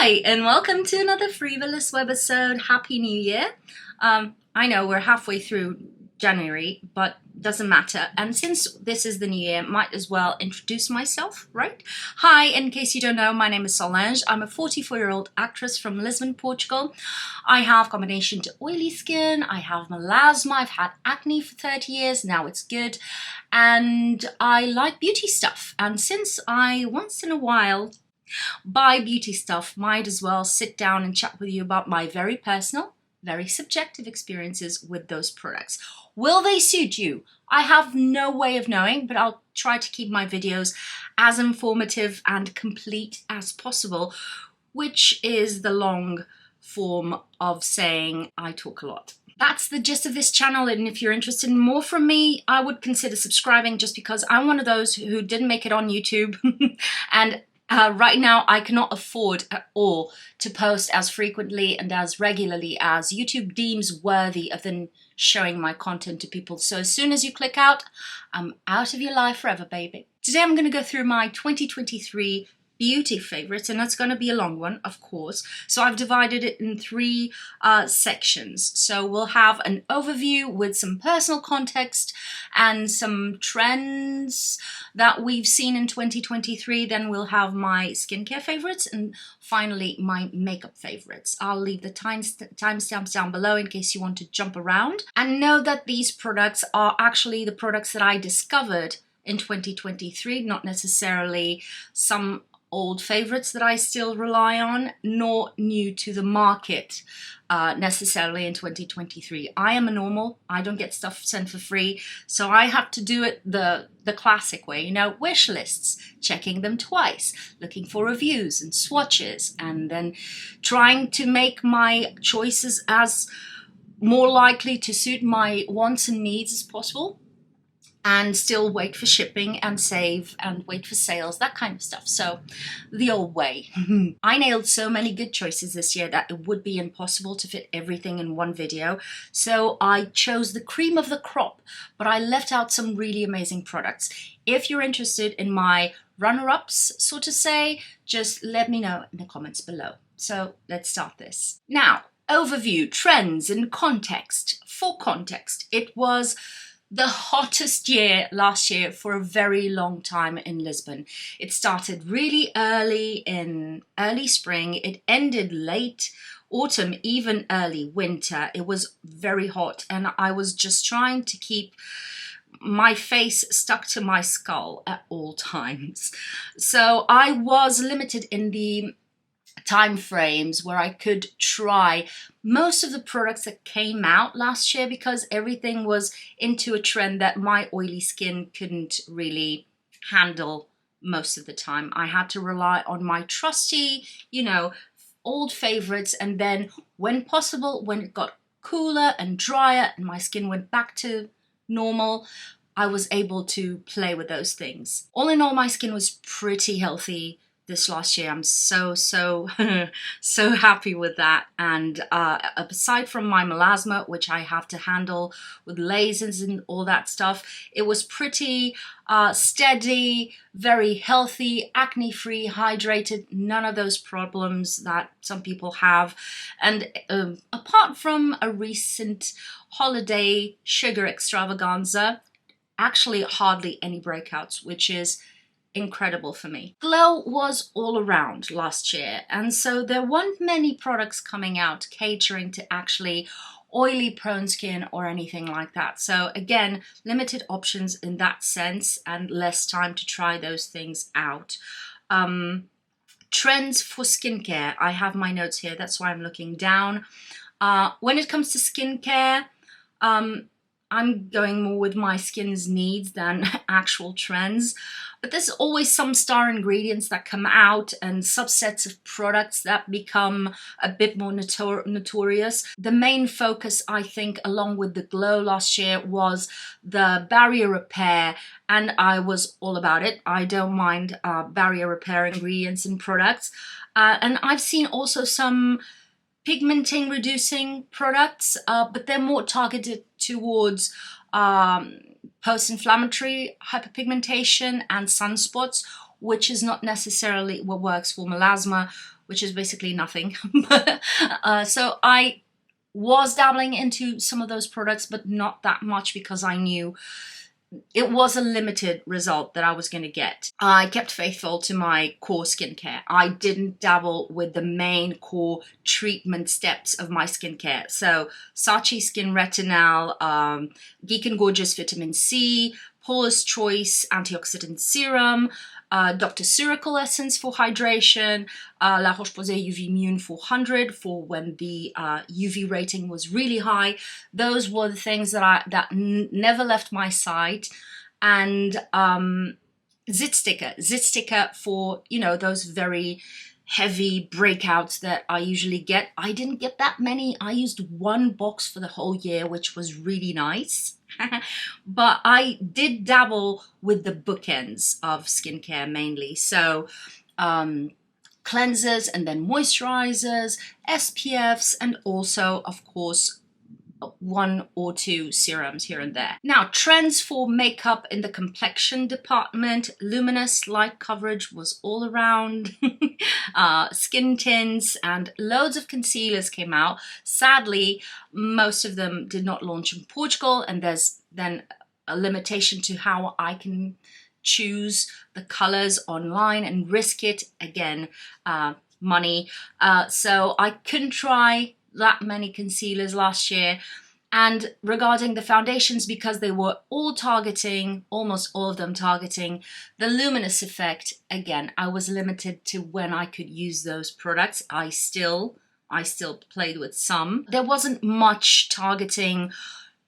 Hi, and welcome to another free.volous webisode. Happy New Year. I know we're halfway through January, but doesn't matter. And since this is the new year, might as well introduce myself, right? Hi, in case you don't know, my name is Solange. I'm a 44-year-old actress from Lisbon, Portugal. I have combination to oily skin. I have melasma. I've had acne for 30 years. Now it's good. And I like beauty stuff. And since I once in a while buy beauty stuff, might as well sit down and chat with you about my very personal, very subjective experiences with those products. Will they suit you? I have no way of knowing, but I'll try to keep my videos as informative and complete as possible, which is the long form of saying I talk a lot. That's the gist of this channel, and if you're interested in more from me, I would consider subscribing, just because I'm one of those who didn't make it on YouTube and right now, I cannot afford at all to post as frequently and as regularly as YouTube deems worthy of then showing my content to people. So as soon as you click out, I'm out of your life forever, baby. Today, I'm going to go through my 2023 beauty favorites, and that's going to be a long one, of course. So I've divided it in three sections. So we'll have an overview with some personal context and some trends that we've seen in 2023. Then we'll have my skincare favorites, and finally my makeup favorites. I'll leave the timestamps down below in case you want to jump around. And know that these products are actually the products that I discovered in 2023, not necessarily some old favorites that I still rely on, nor new to the market necessarily in 2023. I am a normal. I don't get stuff sent for free, so I have to do it the classic way, you know, wish lists, checking them twice, looking for reviews and swatches, and then trying to make my choices as more likely to suit my wants and needs as possible, and still wait for shipping and save and wait for sales, that kind of stuff. So the old way. I nailed so many good choices this year that it would be impossible to fit everything in one video. So I chose the cream of the crop, but I left out some really amazing products. If you're interested in my runner-ups, so to say, just let me know in the comments below. So let's start this. Now, overview, trends and context. For context, it was the hottest year last year for a very long time in Lisbon. It started really early in early spring. It ended late autumn, even early winter. It was very hot, and I was just trying to keep my face stuck to my skull at all times. So I was limited in the time frames where I could try most of the products that came out last year, because everything was into a trend that my oily skin couldn't really handle most of the time. I had to rely on my trusty, you know, old favorites, and then when possible, when it got cooler and drier and my skin went back to normal, I was able to play with those things. All in all, my skin was pretty healthy this last year. I'm so happy with that. And aside from my melasma, which I have to handle with lasers and all that stuff, it was pretty steady, very healthy, acne-free, hydrated, none of those problems that some people have. And apart from a recent holiday sugar extravaganza, actually hardly any breakouts, which is incredible for me. Glow was all around last year, and so there weren't many products coming out catering to actually oily prone skin or anything like that. So again, limited options in that sense and less time to try those things out. Trends for skincare. I have my notes here, that's why I'm looking down. When it comes to skincare, I'm going more with my skin's needs than actual trends. But there's always some star ingredients that come out and subsets of products that become a bit more notorious. The main focus, I think, along with the glow last year, was the barrier repair, and I was all about it. I don't mind barrier repair ingredients in products. And I've seen also some pigmenting reducing products, but they're more targeted towards post-inflammatory hyperpigmentation and sunspots, which is not necessarily what works for melasma, which is basically nothing. So I was dabbling into some of those products, but not that much because I knew it was a limited result that I was going to get. I kept faithful to my core skincare. I didn't dabble with the main core treatment steps of my skincare. So Saatchi Skin Retinol, Geek and Gorgeous Vitamin C, Paula's Choice Antioxidant Serum, Dr. Suracle Essence for hydration, La Roche-Posay UV Immune 400 for when the UV rating was really high. Those were the things that never left my side. And Zit Sticker for, you know, those very heavy breakouts that I usually get. I didn't get that many. I used one box for the whole year, which was really nice. But I did dabble with the bookends of skincare mainly. So cleansers and then moisturizers, SPFs, and also, of course, one or two serums here and there. Now, trends for makeup in the complexion department. Luminous light coverage was all around. Skin tints and loads of concealers came out. Sadly, most of them did not launch in Portugal, and there's then a limitation to how I can choose the colors online and risk it. Again, money. So I couldn't try that many concealers last year. And regarding the foundations, because they were all targeting, almost all of them targeting the luminous effect, again, I was limited to when I could use those products. I still played with some. There wasn't much targeting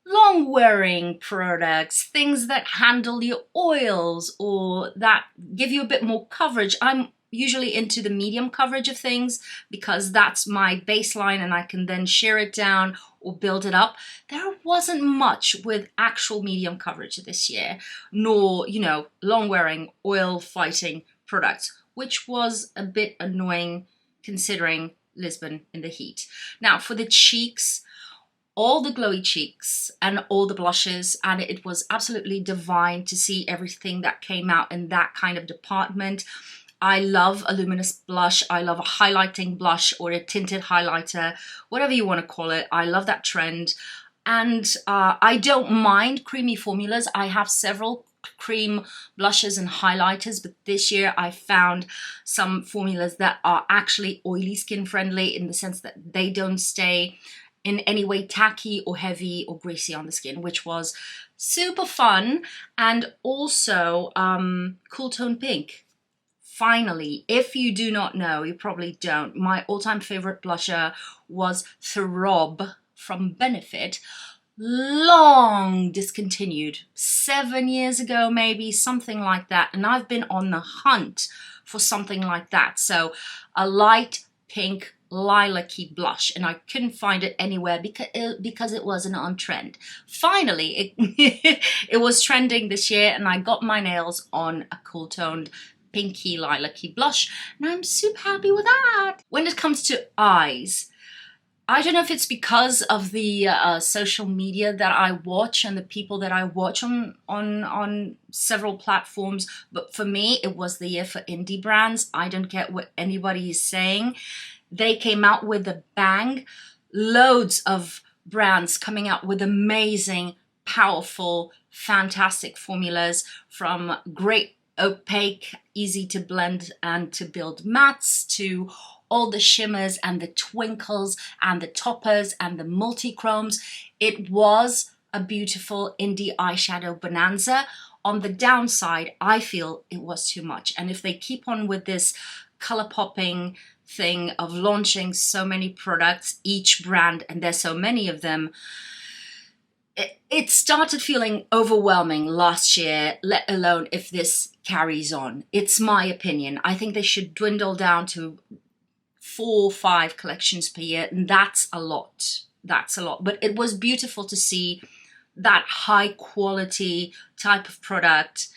long wearing products, things that handle your oils or that give you a bit more coverage. I'm usually into the medium coverage of things because that's my baseline and I can then shear it down or build it up. There wasn't much with actual medium coverage this year, nor, you know, long wearing oil fighting products, which was a bit annoying considering Lisbon in the heat. Now for the cheeks, all the glowy cheeks and all the blushes, and it was absolutely divine to see everything that came out in that kind of department. I love a luminous blush. I love a highlighting blush or a tinted highlighter, whatever you want to call it. I love that trend. And I don't mind creamy formulas. I have several cream blushes and highlighters, but this year I found some formulas that are actually oily skin friendly in the sense that they don't stay in any way tacky or heavy or greasy on the skin, which was super fun. And also Cool Tone Pink. Finally, if you do not know, you probably don't, my all-time favorite blusher was Throb from Benefit. Long discontinued, 7 years ago maybe, something like that. And I've been on the hunt for something like that. So a light pink lilac-y blush, and I couldn't find it anywhere because it wasn't on trend. Finally, it was trending this year, and I got my nails on a cool toned pinky lilac-y blush, and I'm super happy with that. When it comes to eyes, I don't know if it's because of the social media that I watch and the people that I watch on several platforms, but for me, it was the year for indie brands. I don't get what anybody is saying. They came out with a bang. Loads of brands coming out with amazing, powerful, fantastic formulas, from great opaque, easy to blend and to build mattes to all the shimmers and the twinkles and the toppers and the multi-chromes. It was a beautiful indie eyeshadow bonanza. On the downside, I feel it was too much. And if they keep on with this color popping thing of launching so many products, each brand, and there's so many of them, it started feeling overwhelming last year, let alone if this carries on. It's my opinion. I think they should dwindle down to 4 or 5 collections per year, and that's a lot. That's a lot. But it was beautiful to see that high quality type of product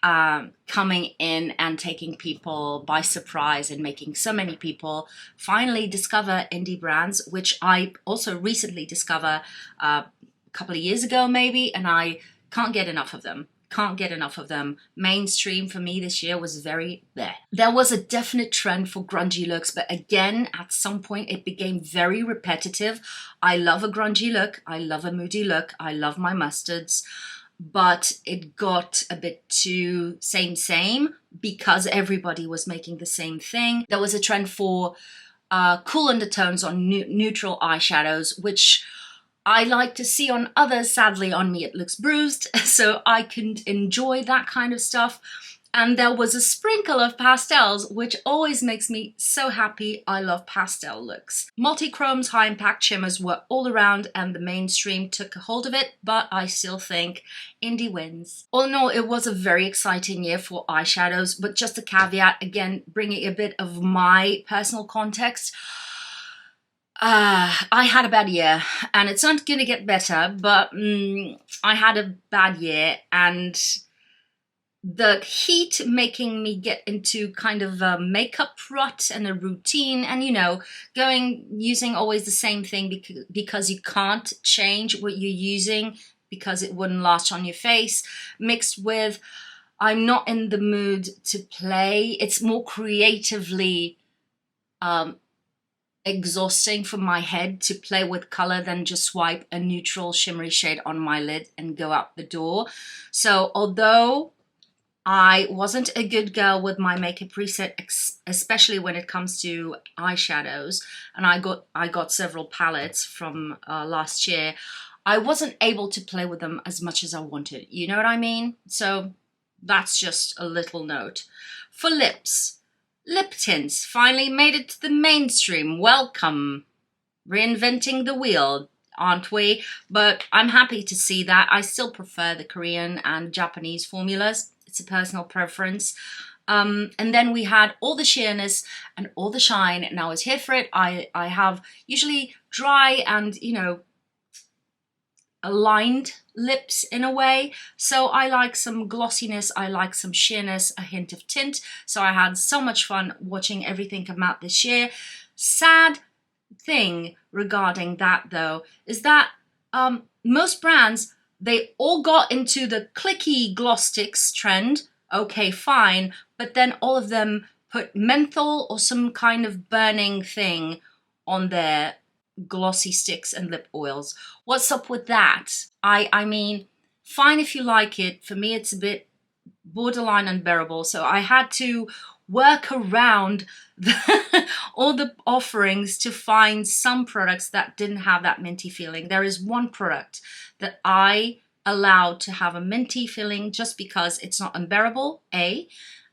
coming in and taking people by surprise and making so many people finally discover indie brands, which I also recently discovered couple of years ago maybe, and I can't get enough of them. can't get enough of them. Mainstream for me this year was very there. There was a definite trend for grungy looks, but again, at some point it became very repetitive. I love a grungy look. I love a moody look. I love my mustards. But it got a bit too same because everybody was making the same thing. There was a trend for cool undertones on neutral eyeshadows, which I like to see on others. Sadly, on me it looks bruised, so I can enjoy that kind of stuff. And there was a sprinkle of pastels, which always makes me so happy. I love pastel looks. Multi-chromes, high impact shimmers were all around, and the mainstream took a hold of it, but I still think indie wins. All in all, it was a very exciting year for eyeshadows, but just a caveat, again, bringing a bit of my personal context. I had a bad year, and it's not going to get better, but I had a bad year, and the heat making me get into kind of a makeup rut and a routine, and using always the same thing because you can't change what you're using because it wouldn't last on your face, mixed with I'm not in the mood to play. It's more creatively exhausting for my head to play with color than just swipe a neutral shimmery shade on my lid and go out the door. So although I wasn't a good girl with my makeup preset, especially when it comes to eyeshadows, and I got several palettes from last year, I wasn't able to play with them as much as I wanted. You know what I mean? So that's just a little note. For lips, lip tints finally made it to the mainstream. Welcome. Reinventing the wheel, aren't we? But I'm happy to see that. I still prefer the Korean and Japanese formulas. It's a personal preference. And then we had all the sheerness and all the shine, and I was here for it. I have usually dry and, aligned lips in a way. So I like some glossiness, I like some sheerness, a hint of tint. So I had so much fun watching everything come out this year. Sad thing regarding that though is that most brands, they all got into the clicky gloss sticks trend. Okay, fine. But then all of them put menthol or some kind of burning thing on their glossy sticks and lip oils. What's up with that? I mean, fine if you like it. For me, it's a bit borderline unbearable. So I had to work around all the offerings to find some products that didn't have that minty feeling. There is one product that I allowed to have a minty feeling just because it's not unbearable, A,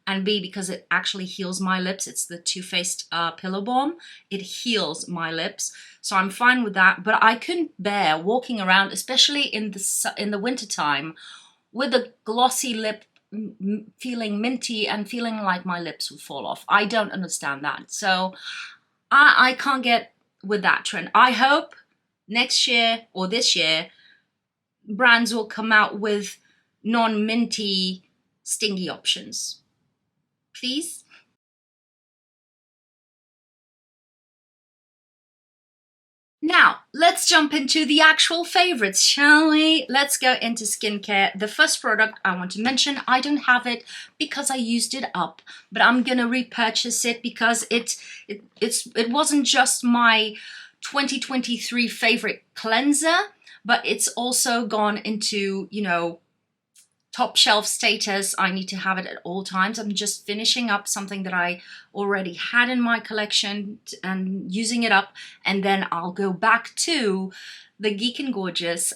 and B, because it actually heals my lips. It's the Too Faced Pillow Balm. It heals my lips, so I'm fine with that. But I couldn't bear walking around, especially in the wintertime, with a glossy lip feeling minty and feeling like my lips would fall off. I don't understand that. So I can't get with that trend. I hope next year or this year, brands will come out with non-minty stingy options. Please. Now, let's jump into the actual favorites, shall we? Let's go into skincare. The first product I want to mention, I don't have it because I used it up, but I'm gonna repurchase it because it wasn't just my 2023 favorite cleanser, but it's also gone into, top shelf status. I need to have it at all times. I'm just finishing up something that I already had in my collection and using it up, and then I'll go back to the Geek and Gorgeous,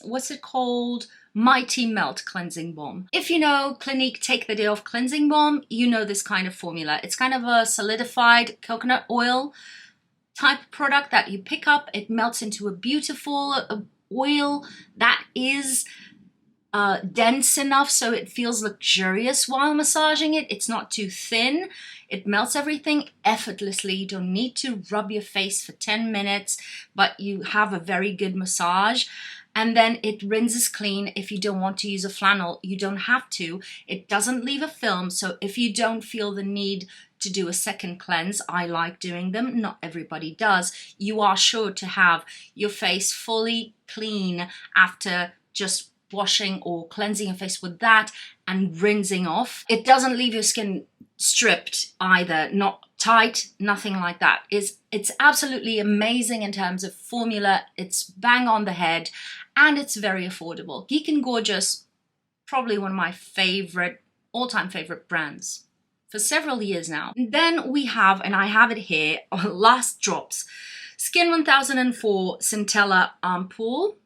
what's it called? Mighty Melt Cleansing Balm. If you know Clinique Take the Day Off Cleansing Balm, you know this kind of formula. It's kind of a solidified coconut oil type of product that you pick up. It melts into a beautiful oil that is dense enough so it feels luxurious while massaging it. It's not too thin. It melts everything effortlessly. You don't need to rub your face for 10 minutes, but you have a very good massage. And then it rinses clean. If you don't want to use a flannel, you don't have to. It doesn't leave a film, so if you don't feel the need to do a second cleanse, I like doing them, not everybody does, you are sure to have your face fully clean after just washing or cleansing your face with that and rinsing off. It doesn't leave your skin stripped either, not tight, nothing like that. It's absolutely amazing in terms of formula. It's bang on the head and it's very affordable. Geek and Gorgeous, probably one of my favorite, all-time favorite brands for several years now. And then we have, and I have it here, Last Drops, Skin 1004 Centella Ampoule.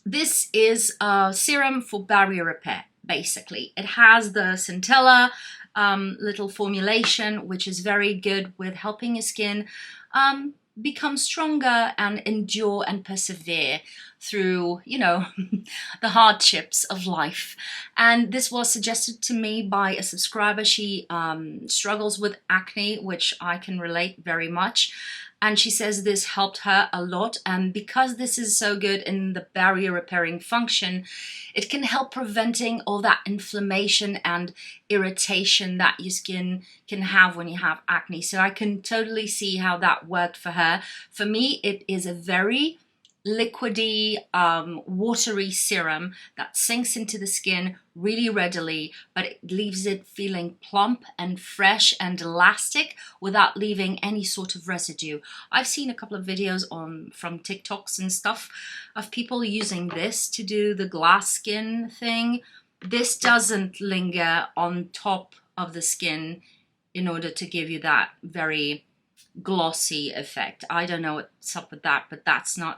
This is a serum for barrier repair, basically. It has the Centella little formulation, which is very good with helping your skin become stronger and endure and persevere through, you know, the hardships of life. And this was suggested to me by a subscriber. She struggles with acne, which I can relate very much. And she says this helped her a lot. And because this is so good in the barrier repairing function, it can help preventing all that inflammation and irritation that your skin can have when you have acne. So I can totally see how that worked for her. For me, it is a very liquidy, watery serum that sinks into the skin really readily, but it leaves it feeling plump and fresh and elastic without leaving any sort of residue. I've seen a couple of videos from TikToks and stuff of people using this to do the glass skin thing. This doesn't linger on top of the skin in order to give you that very glossy effect. I don't know what's up with that, but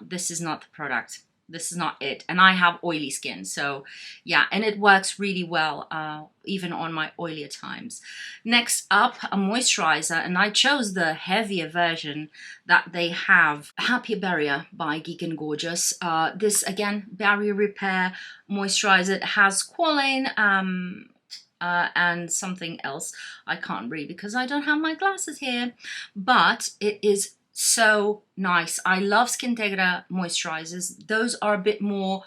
this is not the product. This is not it. And I have oily skin, so yeah, and it works really well, even on my oilier times. Next up, a moisturizer, and I chose the heavier version that they have, Happier Barrier by Geek and Gorgeous. This, again, barrier repair moisturizer. It has squalane, and something else I can't read because I don't have my glasses here, but it is so nice. I love Skintegra moisturizers. Those are a bit more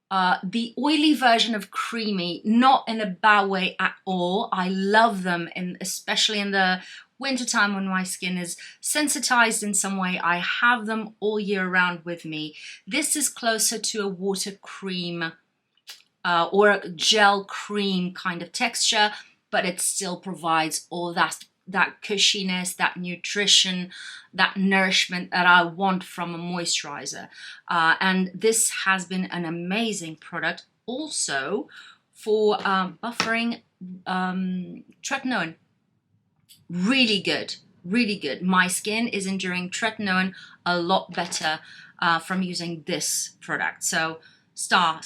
the oily version of creamy, not in a bad way at all. I love them, especially in the wintertime when my skin is sensitized in some way. I have them all year round with me. This is closer to a water cream or a gel cream kind of texture, but it still provides all that cushiness, that nutrition, that nourishment that I want from a moisturizer. And this has been an amazing product also for buffering tretinoin. Really good, really good. My skin is enduring tretinoin a lot better from using this product. So star.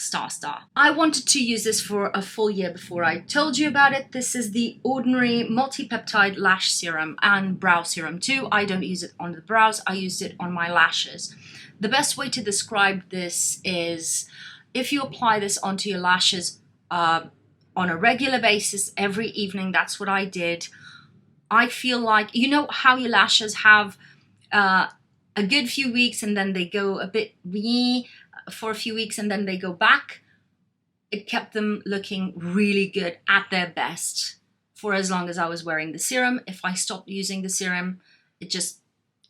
I wanted to use this for a full year before I told you about it. This is the Ordinary Multi-Peptide Lash Serum and Brow Serum too. I don't use it on the brows, I use it on my lashes. The best way to describe this is if you apply this onto your lashes on a regular basis every evening. That's what I did. I feel like, you know how your lashes have a good few weeks and then they go a bit wee for a few weeks and then they go back. It kept them looking really good at their best for as long as I was wearing the serum. If I stopped using the serum, it just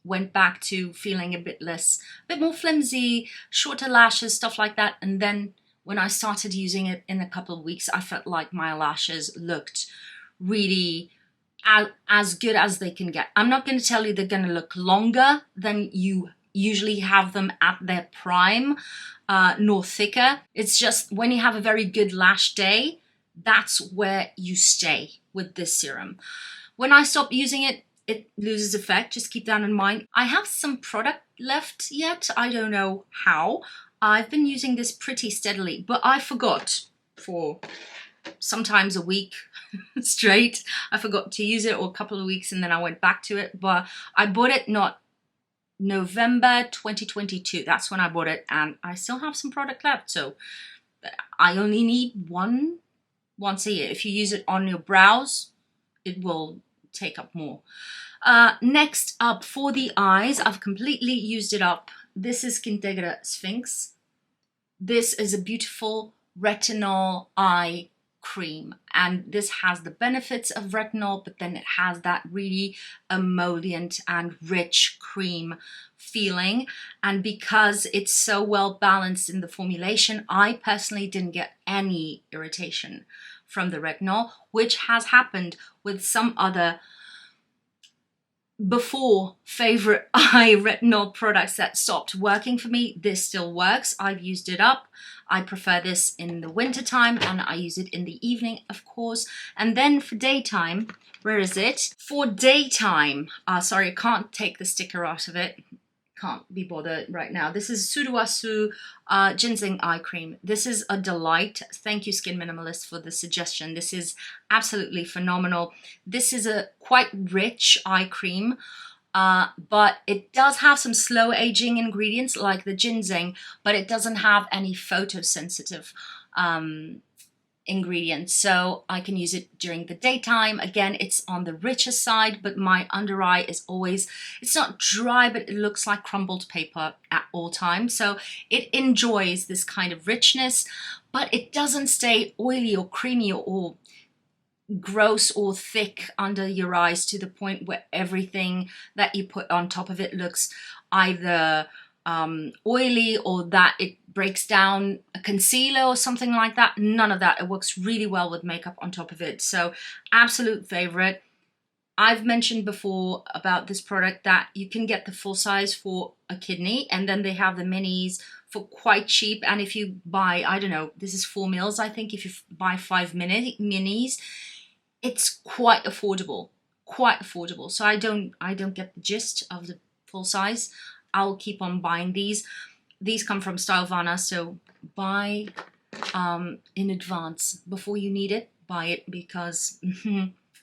went back to feeling a bit more flimsy, shorter lashes, stuff like that. And then when I started using it in a couple of weeks, I felt like my lashes looked really as good as they can get. I'm not going to tell you they're going to look longer than you usually have them at their prime, nor thicker. It's just when you have a very good lash day, that's where you stay with this serum. When I stop using it, it loses effect. Just keep that in mind. I have some product left yet. I don't know how. I've been using this pretty steadily, but I forgot for sometimes a week straight. I forgot to use it, or a couple of weeks, and then I went back to it. But I bought it not November 2022. That's when I bought it, and I still have some product left. So I only need one once a year. If you use it on your brows, it will take up more. Next up, for the eyes, I've completely used it up. This is Skintegra Sphinx. This is a beautiful retinol eye cream, and this has the benefits of retinol, but then it has that really emollient and rich cream feeling. And because it's so well balanced in the formulation, I personally didn't get any irritation from the retinol, which has happened with some other before favorite eye retinol products that stopped working for me. This still works. I've used it up. I prefer this in the winter time, and I use it in the evening, of course. And then for daytime, where is it? For daytime, sorry, I can't take the sticker out of it. Can't be bothered right now. This is Suruwasu Ginseng Eye Cream. This is a delight. Thank you, Skin Minimalist, for the suggestion. This is absolutely phenomenal. This is a quite rich eye cream, but it does have some slow aging ingredients like the ginseng, but it doesn't have any photosensitive ingredients, so I can use it during the daytime. Again, it's on the richer side, but my under eye is always, it's not dry, but it looks like crumbled paper at all times. So it enjoys this kind of richness, but it doesn't stay oily or creamy or gross or thick under your eyes to the point where everything that you put on top of it looks either oily or that it breaks down a concealer or something like that. None of that. It works really well with makeup on top of it. So absolute favorite. I've mentioned before about this product that you can get the full size for a kidney, and then they have the minis for quite cheap. And if you buy, I don't know, this is 4 mils, I think. If you buy 5 minis, it's quite affordable. Quite affordable. So I don't get the gist of the full size. I'll keep on buying these. These come from Stylevana, so buy in advance before you need it. Buy it because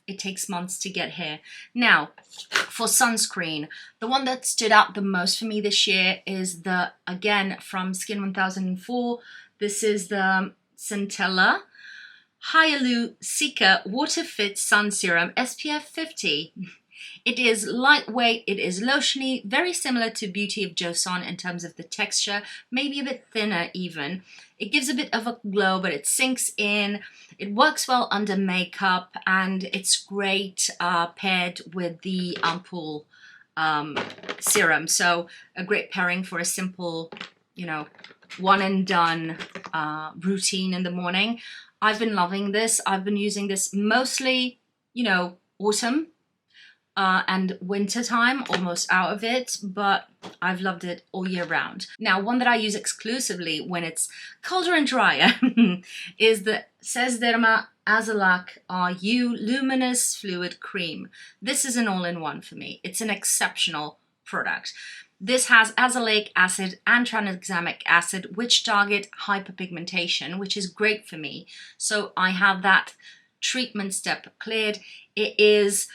it takes months to get here. Now, for sunscreen, the one that stood out the most for me this year is the, again, from Skin 1004. This is the Centella Hyaluronic Water Fit Sun Serum SPF 50. It is lightweight, it is lotiony, very similar to Beauty of Joseon in terms of the texture, maybe a bit thinner even. It gives a bit of a glow, but it sinks in. It works well under makeup, and it's great paired with the Ampoule serum. So a great pairing for a simple, you know, one and done routine in the morning. I've been loving this. I've been using this mostly, you know, autumn and winter time, almost out of it, but I've loved it all year round. Now, one that I use exclusively when it's colder and drier is the Ses Derma Azelaic RU Luminous Fluid Cream. This is an all-in-one for me. It's an exceptional product. This has azelaic acid and tranexamic acid, which target hyperpigmentation, which is great for me. So I have that treatment step cleared. It is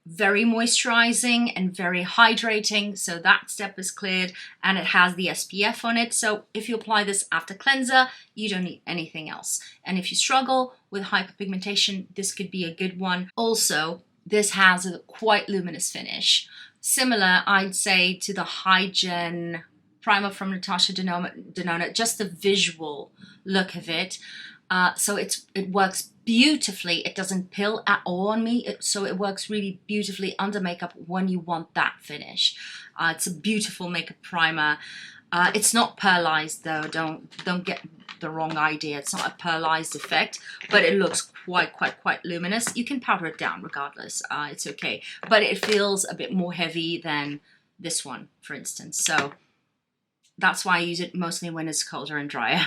very moisturizing and very hydrating, so that step is cleared, and it has the SPF on it. So if you apply this after cleanser, you don't need anything else. And if you struggle with hyperpigmentation, this could be a good one. Also, this has a quite luminous finish, similar, I'd say, to the Hygen primer from Natasha Denona, just the visual look of it. So it works beautifully. It doesn't pill at all on me, so it works really beautifully under makeup when you want that finish. It's a beautiful makeup primer. It's not pearlized though. Don't get the wrong idea. It's not a pearlized effect, but it looks quite luminous. You can powder it down regardless. It's okay, but it feels a bit more heavy than this one, for instance. So that's why I use it mostly when it's colder and drier.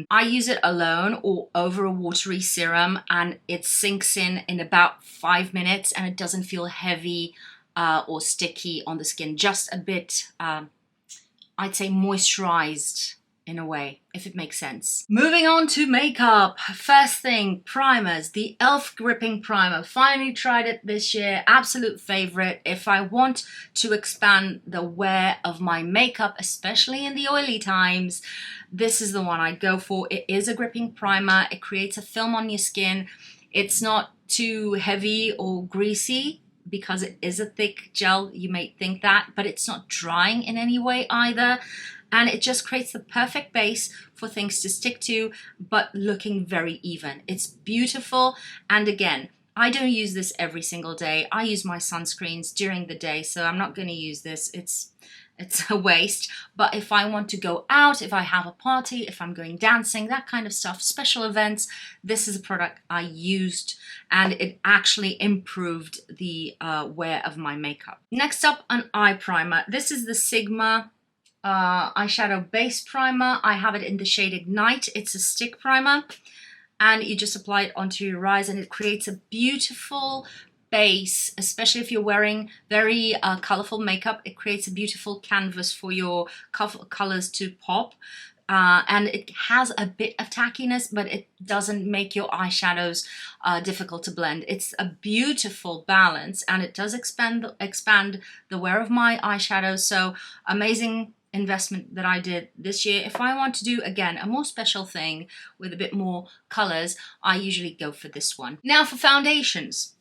I use it alone or over a watery serum, and it sinks in about 5 minutes, and it doesn't feel heavy or sticky on the skin. Just a bit, I'd say, moisturized in a way, if it makes sense. Moving on to makeup. First thing, primers. The e.l.f. Gripping Primer. Finally tried it this year. Absolute favorite. If I want to expand the wear of my makeup, especially in the oily times, this is the one I'd go for. It is a gripping primer. It creates a film on your skin. It's not too heavy or greasy. because it is a thick gel. You may think that, but it's not drying in any way either. And it just creates the perfect base for things to stick to, but looking very even. It's beautiful. And again, I don't use this every single day. I use my sunscreens during the day, so I'm not going to use this. It's a waste. But if I want to go out, if I have a party, if I'm going dancing, that kind of stuff, special events, this is a product I used, and it actually improved the wear of my makeup. Next up, an eye primer. This is the Sigma eyeshadow base primer. I have it in the shade Ignite. It's a stick primer, and you just apply it onto your eyes, and it creates a beautiful base, especially if you're wearing very colorful makeup. It creates a beautiful canvas for your colors to pop. And it has a bit of tackiness, but it doesn't make your eyeshadows difficult to blend. It's a beautiful balance, and it does expand the wear of my eyeshadows. So amazing investment that I did this year. If I want to do, again, a more special thing with a bit more colors, I usually go for this one. Now for foundations.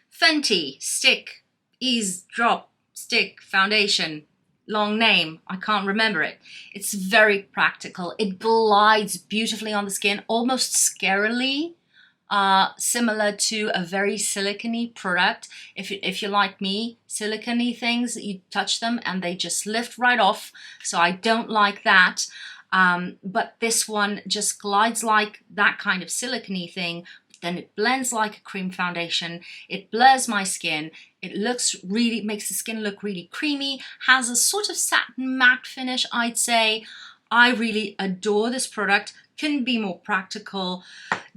Fenty Stick Ease Drop Stick Foundation. Long name, I can't remember it. It's very practical. It glides beautifully on the skin, almost scarily, similar to a very silicone product. If you like me, silicone things, you touch them and they just lift right off. So I don't like that. But this one just glides like that kind of silicone thing. Then it blends like a cream foundation. It blurs my skin. It makes the skin look really creamy, has a sort of satin matte finish, I'd say. I really adore this product. Couldn't be more practical.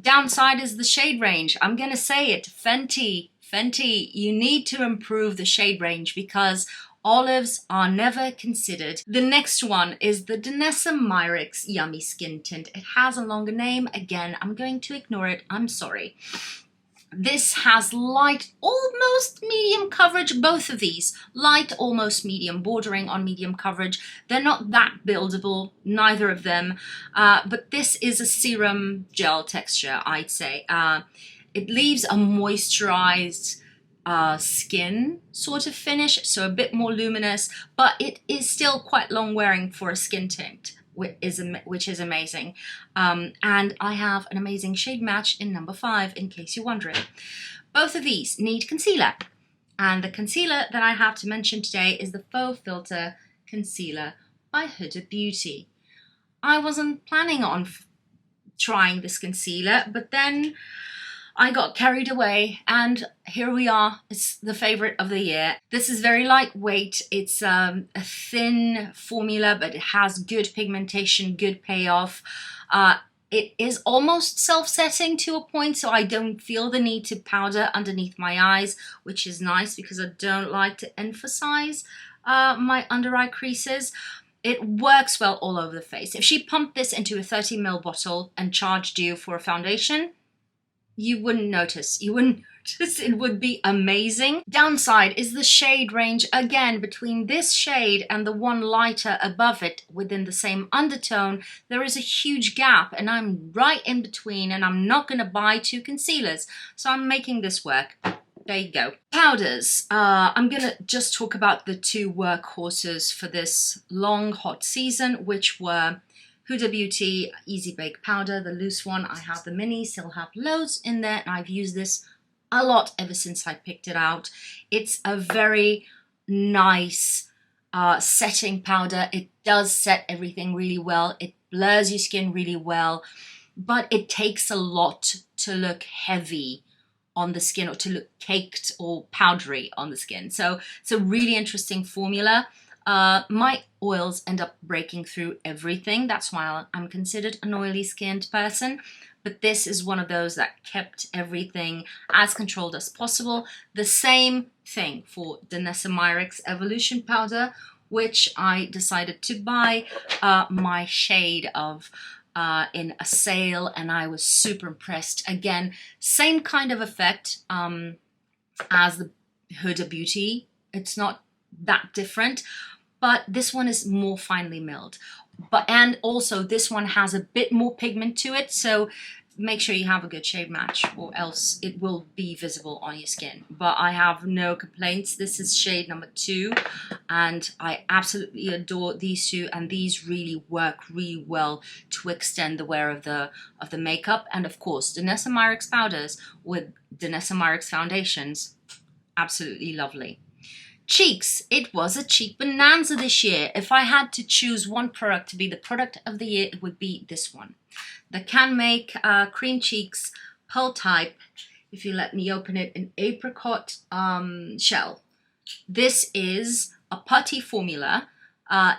Downside is the shade range. I'm gonna say it, Fenty, you need to improve the shade range because olives are never considered. The next one is the Danessa Myricks Yummy Skin Tint. It has a longer name. Again, I'm going to ignore it. I'm sorry. This has light, almost medium coverage, both of these. Light, almost medium, bordering on medium coverage. They're not that buildable, neither of them. But this is a serum gel texture, I'd say. It leaves a moisturized skin sort of finish, so a bit more luminous, but it is still quite long wearing for a skin tint, which is amazing. And I have an amazing shade match in number 5, in case you're wondering. Both of these need concealer, and the concealer that I have to mention today is the Faux Filter Concealer by Huda Beauty. I wasn't planning on trying this concealer, but then I got carried away, and here we are. It's the favorite of the year. This is very lightweight. It's a thin formula, but it has good pigmentation, good payoff. It is almost self-setting to a point, so I don't feel the need to powder underneath my eyes, which is nice because I don't like to emphasize my under eye creases. It works well all over the face. If she pumped this into a 30 ml bottle and charged you for a foundation, you wouldn't notice. You wouldn't notice. It would be amazing. Downside is the shade range. Again, between this shade and the one lighter above it within the same undertone, there is a huge gap, and I'm right in between, and I'm not going to buy 2 concealers. So I'm making this work. There you go. Powders. I'm going to just talk about the 2 workhorses for this long hot season, which were Huda Beauty Easy Bake Powder, the loose one. I have the mini, still have loads in there, and I've used this a lot ever since I picked it out. It's a very nice setting powder. It does set everything really well. It blurs your skin really well, but it takes a lot to look heavy on the skin or to look caked or powdery on the skin. So it's a really interesting formula. My oils end up breaking through everything. That's why I'm considered an oily skinned person. But this is one of those that kept everything as controlled as possible. The same thing for Danessa Myricks Evolution Powder, which I decided to buy my shade of in a sale, and I was super impressed. Again, same kind of effect as the Huda Beauty. It's not that different, but this one is more finely milled. And also this one has a bit more pigment to it, so make sure you have a good shade match, or else it will be visible on your skin. But I have no complaints. This is shade number 2, and I absolutely adore these two, and these really work really well to extend the wear of the makeup. And of course, Danessa Myricks powders with Danessa Myricks foundations, absolutely lovely. Cheeks. It was a cheek bonanza this year. If I had to choose one product to be the product of the year, it would be this one. The Can Make Cream Cheeks Pearl Type, if you let me open it, in apricot shell. This is a putty formula.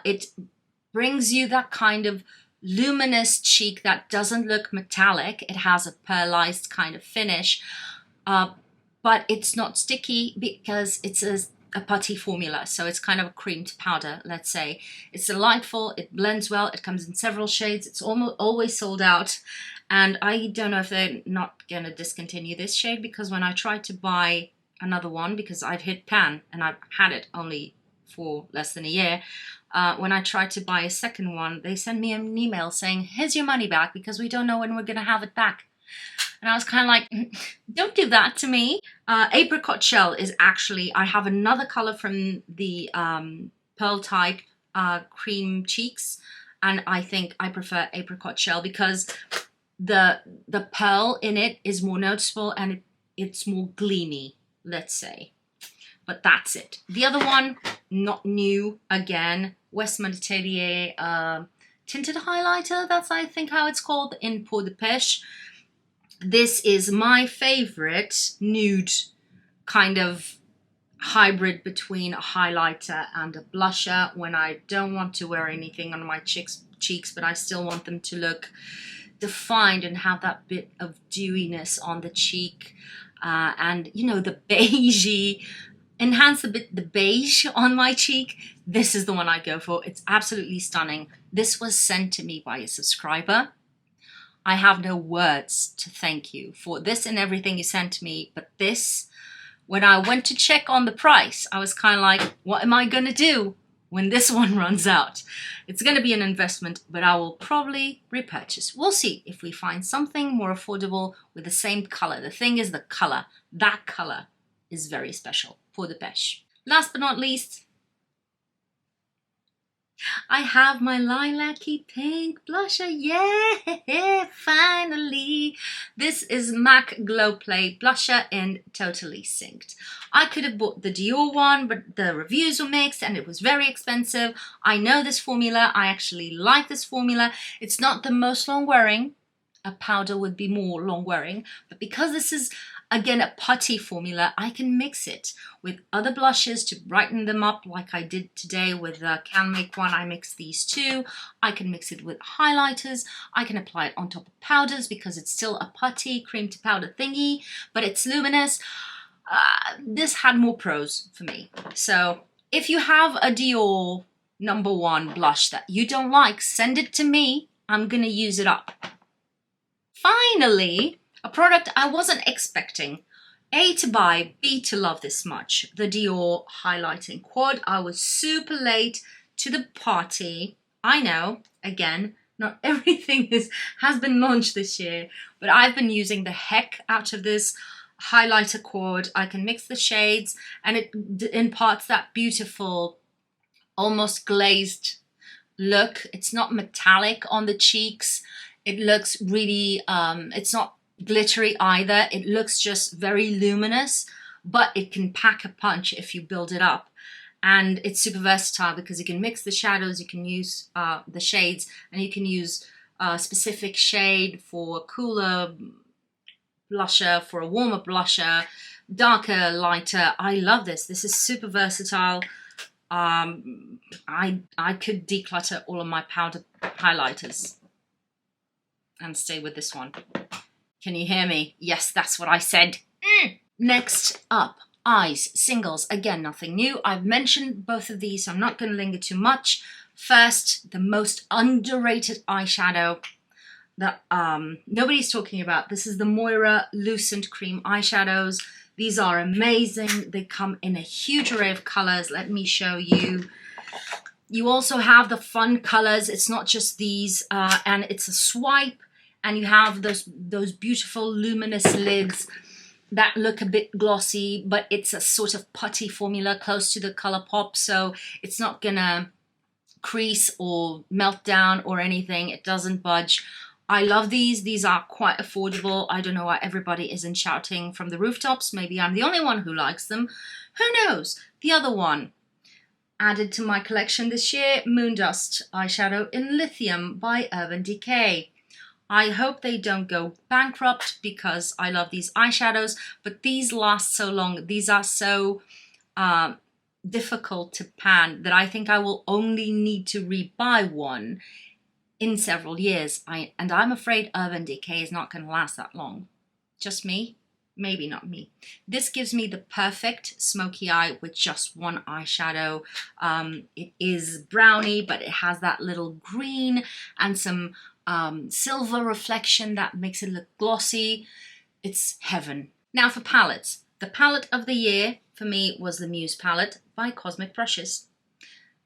It brings you that kind of luminous cheek that doesn't look metallic. It has a pearlized kind of finish, but it's not sticky because it's a putty formula, so it's kind of a creamed powder, let's say. It's delightful, it blends well, it comes in several shades, it's almost always sold out, and I don't know if they're not going to discontinue this shade, because when I tried to buy another one, because I've hit pan and I've had it only for less than a year, when I tried to buy a second one, they sent me an email saying, here's your money back because we don't know when we're going to have it back. And I was kind of like, don't do that to me. Apricot shell is actually, I have another color from the Pearl Type cream cheeks, and I think I prefer apricot shell because the pearl in it is more noticeable and it's more gleamy, let's say. But that's it. The other one, not new, again, Westmont Atelier tinted highlighter. That's, I think, how it's called, in Pour de Pêche. This is my favorite nude kind of hybrid between a highlighter and a blusher when I don't want to wear anything on my cheeks, but I still want them to look defined and have that bit of dewiness on the cheek, and you know, the beigey, enhance a bit the beige on my cheek. This is the one I go for. It's absolutely stunning. This was sent to me by a subscriber. I have no words to thank you for this and everything you sent me, but this, when I went to check on the price, I was kind of like, what am I going to do when this one runs out? It's going to be an investment, but I will probably repurchase. We'll see if we find something more affordable with the same color. The thing is the color. That color is very special. Pour de Pêche. Last but not least, I have my lilac-y pink blusher. Yeah, finally. This is MAC Glow Play blusher in Totally Synced. I could have bought the Dior one, but the reviews were mixed and it was very expensive. I know this formula. I actually like this formula. It's not the most long-wearing. A powder would be more long-wearing, but because this is, again, a putty formula, I can mix it with other blushes to brighten them up, like I did today with the Can Make one. I mixed these two. I can mix it with highlighters. I can apply it on top of powders because it's still a putty cream to powder thingy, but it's luminous. This had more pros for me. So if you have a Dior #1 blush that you don't like, send it to me. I'm going to use it up. Finally, a product I wasn't expecting, A, to buy, B, to love this much. The Dior Highlighting Quad. I was super late to the party. I know, again, not everything has been launched this year, but I've been using the heck out of this highlighter quad. I can mix the shades and it imparts that beautiful, almost glazed look. It's not metallic on the cheeks. It looks really, it's not glittery either. It looks just very luminous, but it can pack a punch if you build it up. And it's super versatile because you can mix the shadows, you can use the shades, and you can use a specific shade for a cooler blusher, for a warmer blusher, darker, lighter. I love this. This is super versatile. I could declutter all of my powder highlighters and stay with this one. Can you hear me? Yes, that's what I said. Next up, eyes, singles. Again, nothing new. I've mentioned both of these, so I'm not going to linger too much. First, the most underrated eyeshadow that nobody's talking about. This is the Moira Lucent Cream eyeshadows. These are amazing. They come in a huge array of colors. Let me show you. You also have the fun colors. It's not just these, and it's a swipe. and you have those beautiful luminous lids that look a bit glossy, but it's a sort of putty formula close to the ColourPop, so it's not gonna crease or melt down or anything. It doesn't budge. I love these. These are quite affordable. I don't know why everybody isn't shouting from the rooftops. Maybe I'm the only one who likes them. Who knows? The other one added to my collection this year, Moondust eyeshadow in Lithium by Urban Decay. I hope they don't go bankrupt because I love these eyeshadows, but these last so long. These are so difficult to pan that I think I will only need to rebuy one in several years. And I'm afraid Urban Decay is not going to last that long. Just me? Maybe not me. This gives me the perfect smoky eye with just one eyeshadow. It is browny, but it has that little green and some silver reflection that makes it look glossy. It's heaven. Now for palettes. The palette of the year for me was the Muse palette by Cosmic Brushes.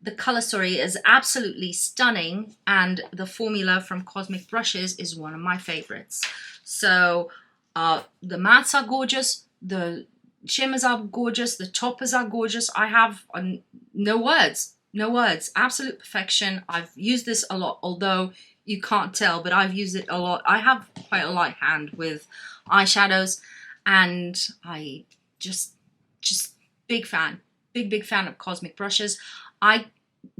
The color story is absolutely stunning, and the formula from Cosmic Brushes is one of my favorites. So the mattes are gorgeous, the shimmers are gorgeous, the toppers are gorgeous. I have no words, absolute perfection. I've used this a lot, although you can't tell, but I've used it a lot. I have quite a light hand with eyeshadows, and I just big fan of Cosmic Brushes. I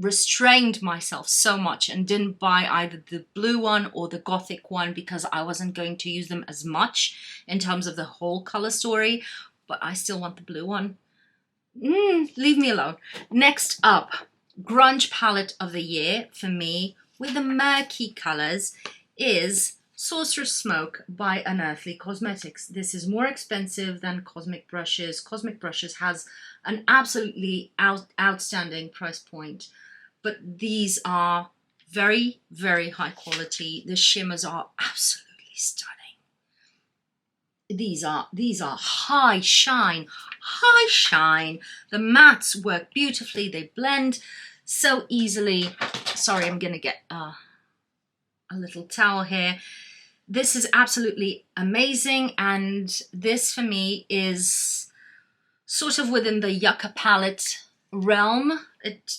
restrained myself so much and didn't buy either the blue one or the gothic one because I wasn't going to use them as much in terms of the whole color story, but I still want the blue one. Leave me alone. Next up, grunge palette of the year for me with the murky colors is Sorcerer's Smoke by Unearthly Cosmetics. This is more expensive than Cosmic Brushes. Cosmic Brushes has an absolutely outstanding price point, but these are very, very high quality. The shimmers are absolutely stunning. These are high shine. The mattes work beautifully. They blend so easily. Sorry, I'm gonna get a little towel here. This is absolutely amazing, and this for me is sort of within the Yucca palette realm.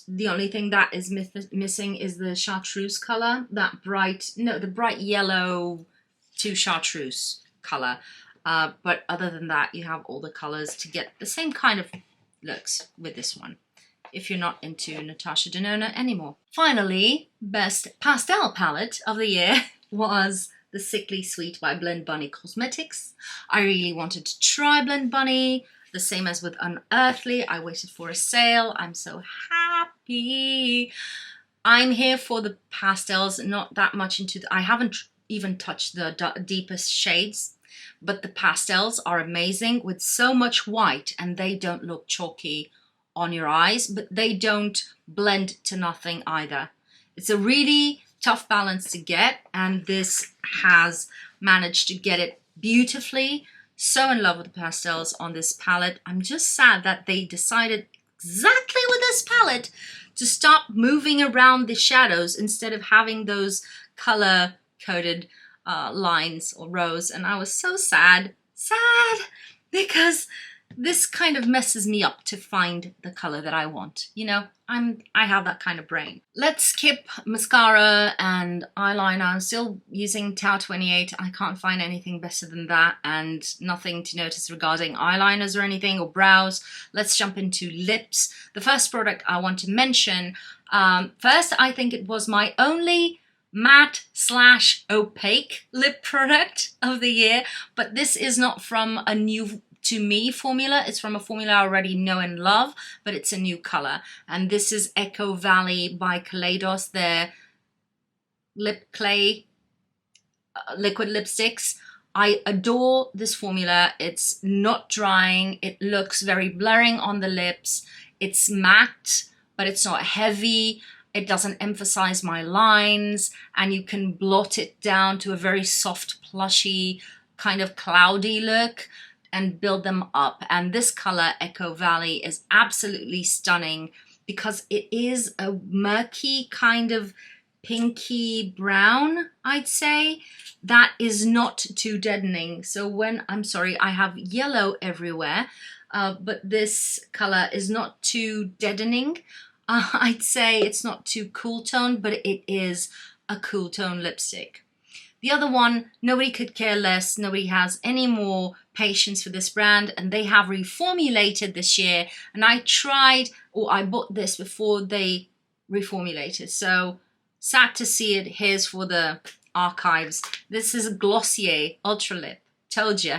The only thing that is missing is the chartreuse color, the bright yellow to chartreuse color. But other than that, you have all the colors to get the same kind of looks with this one, if you're not into Natasha Denona anymore. Finally, best pastel palette of the year was the Sickly Sweet by Blend Bunny Cosmetics. I really wanted to try Blend Bunny, the same as with Unearthly. I waited for a sale. I'm so happy. I'm here for the pastels, not that much into I haven't even touched the deepest shades, but the pastels are amazing with so much white, and they don't look chalky on your eyes, but they don't blend to nothing either. It's a really tough balance to get, and this has managed to get it beautifully. So in love with the pastels on this palette. I'm just sad that they decided exactly with this palette to stop moving around the shadows instead of having those color coded lines or rows, and I was so sad because this kind of messes me up to find the color that I want. You know, I have that kind of brain. Let's skip mascara and eyeliner. I'm still using Tau 28. I can't find anything better than that, and nothing to notice regarding eyeliners or anything, or brows. Let's jump into lips. The first product I want to mention, first, I think it was my only matte / opaque lip product of the year, but this is not from a new to me formula. It's from a formula I already know and love, but it's a new color, and this is Echo Valley by Kaleidos, their lip clay liquid lipsticks. I adore this formula. It's not drying, it looks very blurring on the lips, it's matte but it's not heavy, it doesn't emphasize my lines, and you can blot it down to a very soft plushy kind of cloudy look and build them up. And this color, Echo Valley, is absolutely stunning because it is a murky kind of pinky brown, I'd say. That is not too deadening. So when, I'm sorry, I have yellow everywhere, but this color is not too deadening. I'd say it's not too cool tone, but it is a cool tone lipstick. The other one, nobody could care less. Nobody has any more patience for this brand, and they have reformulated this year. And I tried, or I bought this before they reformulated. So sad to see it. Here's for the archives. This is a Glossier Ultra Lip. Told you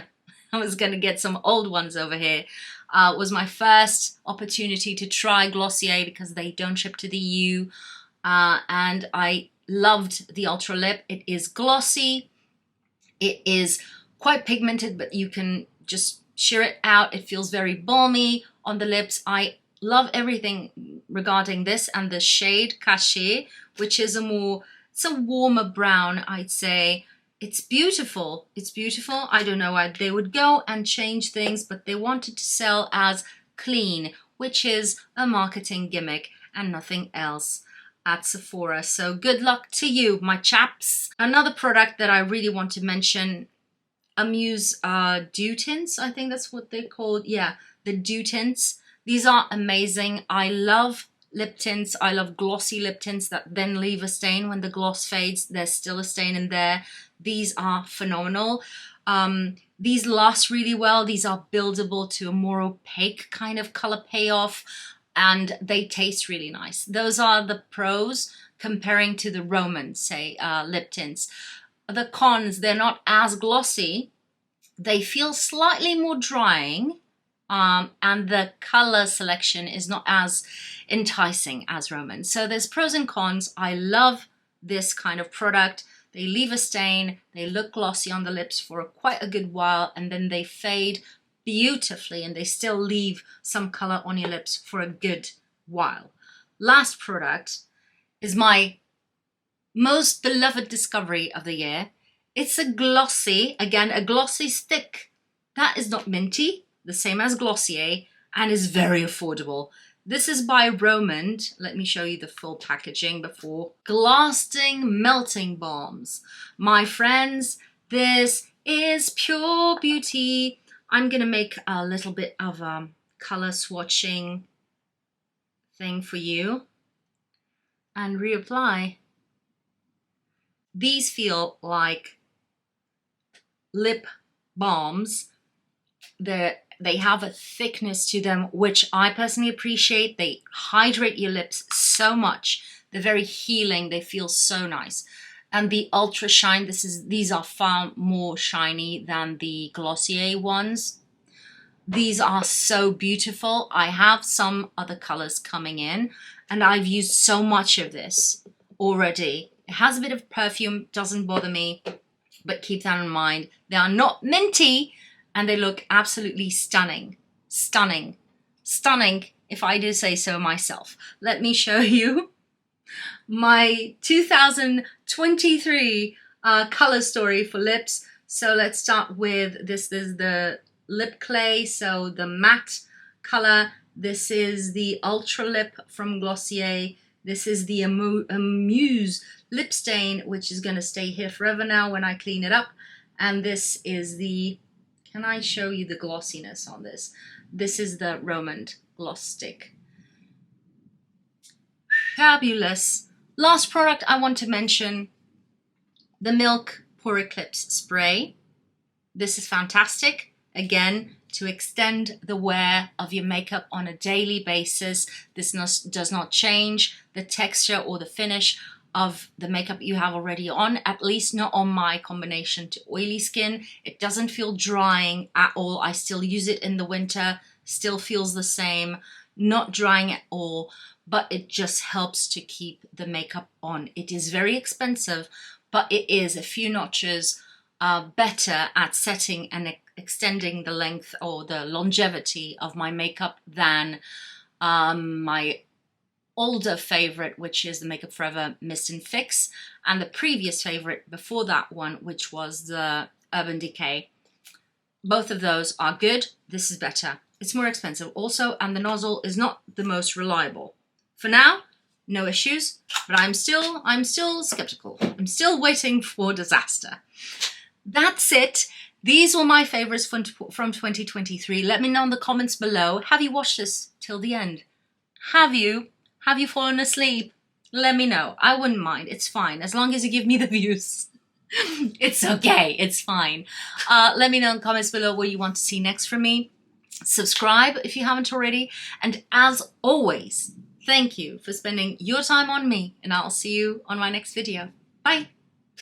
I was going to get some old ones over here. It was my first opportunity to try Glossier because they don't ship to the EU, and I loved the Ultra Lip. It is glossy, it is quite pigmented, but you can just sheer it out. It feels very balmy on the lips. I love everything regarding this, and the shade Caché, which is it's a warmer brown, I'd say. It's beautiful. It's beautiful. I don't know why they would go and change things, but they wanted to sell as clean, which is a marketing gimmick and nothing else at Sephora. So good luck to you, my chaps. Another product that I really want to mention, Amuse Dew Tints, I think that's what they're called. Yeah, the Dew Tints. These are amazing. I love lip tints. I love glossy lip tints that then leave a stain. When the gloss fades, there's still a stain in there. These are phenomenal. These last really well. These are buildable to a more opaque kind of color payoff, and they taste really nice. Those are the pros comparing to the Roman, say, lip tints. The cons, they're not as glossy. They feel slightly more drying, and the color selection is not as enticing as Roman. So there's pros and cons. I love this kind of product. They leave a stain, they look glossy on the lips for quite a good while, and then they fade beautifully, and they still leave some color on your lips for a good while. Last product is my most beloved discovery of the year. It's a glossy, again, a glossy stick that is not minty, the same as Glossier, and is very affordable. This is by Roman. Let me show you the full packaging before. Lasting Melting Balms. My friends, this is pure beauty. I'm gonna make a little bit of a color swatching thing for you and reapply. These feel like lip balms. They have a thickness to them, which I personally appreciate. They hydrate your lips so much. They're very healing. They feel so nice. And the Ultra Shine, these are far more shiny than the Glossier ones. These are so beautiful. I have some other colors coming in, and I've used so much of this already. It has a bit of perfume, doesn't bother me, but keep that in mind. They are not minty, and they look absolutely stunning. Stunning. Stunning, if I do say so myself. Let me show you my 2023 color story for lips. So let's start with this. This is the lip clay, so the matte color. This is the Ultra Lip from Glossier. This is the Amuse lip stain, which is going to stay here forever now when I clean it up. And this is the, can I show you the glossiness on this? This is the Roman gloss stick. Fabulous. Last product I want to mention, the Milk Pore Eclipse Spray. This is fantastic. Again, to extend the wear of your makeup on a daily basis. This does not change the texture or the finish of the makeup you have already on, at least not on my combination to oily skin. It doesn't feel drying at all. I still use it in the winter, still feels the same, not drying at all, but it just helps to keep the makeup on. It is very expensive, but it is a few notches better at setting and extending the length or the longevity of my makeup than my older favorite, which is the Makeup Forever Mist and Fix, and the previous favorite before that one, which was the Urban Decay. Both of those are good. This is better. It's more expensive also, and the nozzle is not the most reliable. For now, no issues, but I'm still skeptical. I'm still waiting for disaster. That's it. These were my favourites from 2023. Let me know in the comments below. Have you watched this till the end? Have you? Have you fallen asleep? Let me know. I wouldn't mind. It's fine. As long as you give me the views. It's okay. It's fine. Let me know in the comments below what you want to see next from me. Subscribe if you haven't already. And as always, thank you for spending your time on me. And I'll see you on my next video. Bye.